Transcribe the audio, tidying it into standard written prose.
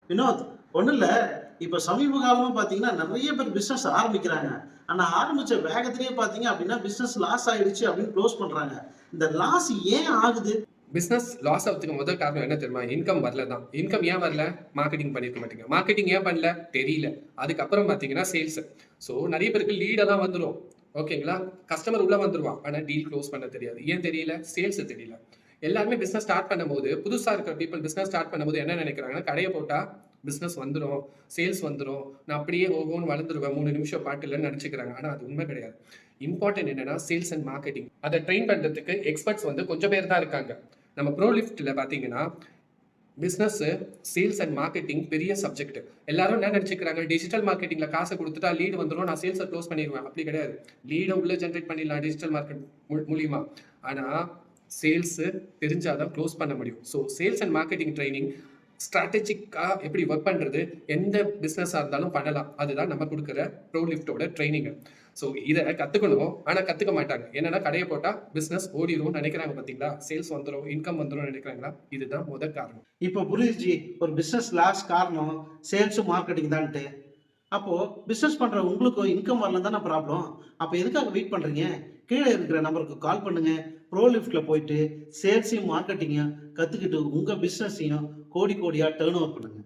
வினோத், ஒண்ணும் இல்ல. இப்ப சமீப காலமா பார்த்தீங்கன்னா, நெறைய பேர் பிசினஸ் ஆரம்பிக்கிறாங்க. ஆனா ஆரம்பிச்ச வேகத்திலேயே பார்த்தீங்க அப்டின்னா, பிசினஸ் லாஸ் ஆயிடுச்சு அப்டின்னு குளோஸ் பண்றாங்க. இந்த லாஸ் ஏன் ஆகுது? பிசினஸ் லாஸ் ஆவதுக்கு முதல் காரணம் என்ன தெரியுமா? இன்கம் வரல தான். இன்கம் ஏன் வரல? மார்க்கெட்டிங் பண்ணியிருக்க மாட்டீங்க. மார்க்கெட்டிங் ஏன் பண்ணல? தெரியல. அதுக்கப்புறம் பார்த்தீங்கன்னா சேல்ஸ். ஸோ நெறைய பேருக்கு லீட் எல்லாம் வந்துரும். ஓகேங்களா? கஸ்டமர் உள்ள வந்துருவான். ஆனா டீல் க்ளோஸ் பண்ண தெரியாது. ஏன் தெரியல? சேல்ஸ் தெரியல. எல்லாருமே பிசினஸ் ஸ்டார்ட் பண்ணும்போது, புதுசா இருக்கிற பீப்பிள் பிசினஸ் ஸ்டார்ட் பண்ணும்போது என்ன நெனைக்கிறாங்கன்னா, கடைய போட்டா பிசினஸ் வந்துரும், சேல்ஸ் வந்துரும். நான் அப்படியே ஓஹோன்னு வளர்ந்துருவேன் 3 நிமிஷம் பாட்டுலன்னு நெனைச்சுக்கிறாங்க. ஆனா அது உண்மை கிடையாது. இம்பார்ட்டன்ட் என்னன்னா சேல்ஸ் அண்ட் மார்க்கெட்டிங். அத ட்ரெயின் பண்றதுக்கு எக்ஸ்பர்ட்ஸ் வந்து கொஞ்சம் பேர் தான் இருக்காங்க. நம்ம ப்ரோ லிஃப்ட்ல பார்த்தீங்கன்னா, பிசினஸ், சேல்ஸ் அண்ட் மார்க்கெட்டிங் பெரிய சப்ஜெக்ட். எல்லாரும் என்ன நினைச்சுக்கிறாங்க, டிஜிட்டல் மார்க்கெட்டிங்ல காசை கொடுத்துட்டா லீடு வந்துரும், நான் சேல்ஸை க்ளோஸ் பண்ணிடுவேன். அப்படி கிடையாது. லீடை உள்ள ஜென்ரேட் பண்ணிடலாம் டிஜிட்டல் மார்க்கெட் மூலியமா. ஆனா சேல்ஸ் தெரிஞ்சாதான் க்ளோஸ் பண்ண முடியும். So sales and marketing training ஸ்ட்ராட்டஜிக்கா எப்படி ஒர்க் பண்றது, எந்த பிசினஸா இருந்தாலும் பண்ணலாம். அதுதான் நம்ம கொடுக்குற ப்ரோ லிஃப்டோட ட்ரைனிங். ஸோ இதை கத்துக்கணும். ஆனா கத்துக்க மாட்டாங்க. என்னன்னா கடையை போட்டா பிசினஸ் ஓடிடும் நினைக்கிறாங்க. பாத்தீங்களா? சேல்ஸ் வந்துடும், இன்கம் வந்துடும் நினைக்கிறாங்களா? இதுதான் முதல் காரணம். இப்ப புரிஞ்சுச்சு. ஒரு பிசினஸ் லாஸ் காரணம் சேல்ஸும் மார்க்கெட்டிங் தான்ட்டு. அப்போ பிசினஸ் பண்ற உங்களுக்கு இன்கம் வரலன்னு தானே ப்ராப்ளம். அப்ப எதுக்காக வெயிட் பண்றீங்க? கீழ இருக்கிற நம்பருக்கு கால் பண்ணுங்க. ப்ரோ லிஃப்ட்ல போயிட்டு சேல்ஸையும், மார்க்கெட்டிங்கையும் கத்துக்கிட்டு உங்க பிசினஸையும் கோடி கோடியா டர்ன் ஓவர் பண்ணுங்க.